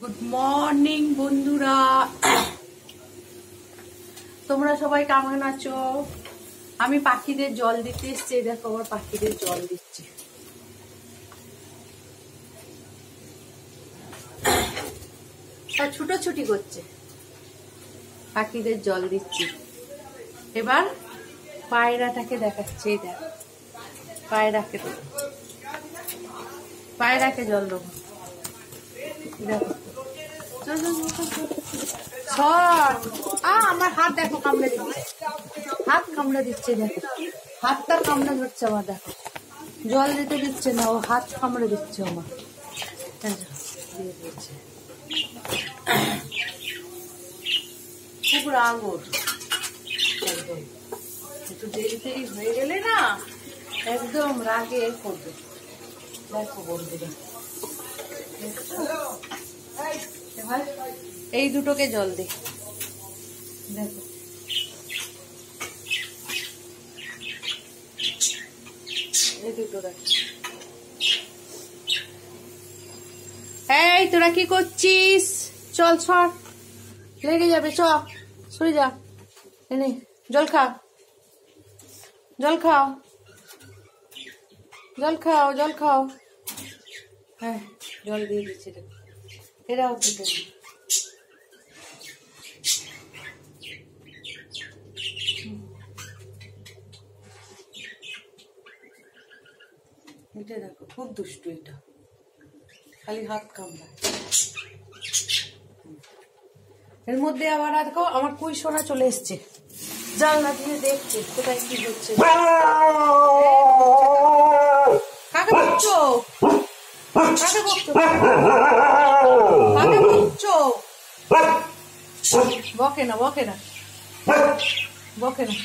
Good morning বন্ধুরা, তোমরা সবাই কেমন আছো? আমি পাখিদের জল দিতে এসছি। দেখো আমার পাখিদের জল দিচ্ছি। ছুটোছুটি করছে, পাখিদের জল দিচ্ছি। এবার পায়রাটাকে দেখাচ্ছে। দেখ পায়রাকে জল দেবো। দেখো আমার হাত দেখো কামড়ে দিচ্ছে, হাত কামড়ে দিচ্ছে। দেখো হাতটা কামড়ে ধরছে আমার। দেখো জল দিতে দিচ্ছে না, ও হাত কামড়ে দিচ্ছে আমার। দিয়ে দিচ্ছে, খুব রাগ ওর। একদম একটু দেরি দেরি হয়ে গেলে না একদম রাগে করবে। দেখো বন্ধুরা, এই দুটোকে জল দে। দেখো এই দুটো দেখ। এই তোরা কি করছিস? চল সর, লেগে যাবে। চ সরে যা। এনে জল খাও, জল খাও, জল খাও, জল খাও। হ্যাঁ জল দিয়ে দিচ্ছে। এরাও খেতে এটা দেখো, খুব দুষ্টু। এটা খালি হাত কামড়ায়। এর মধ্যে আবার দেখো আমার কুই সোনা চলে এসছে, জানলা দিয়ে দেখছে কোথায় কি হচ্ছে। কাকে বকছো? কাকে বকছো? কাকে বকছো? বকে না, বকে না, বকে না।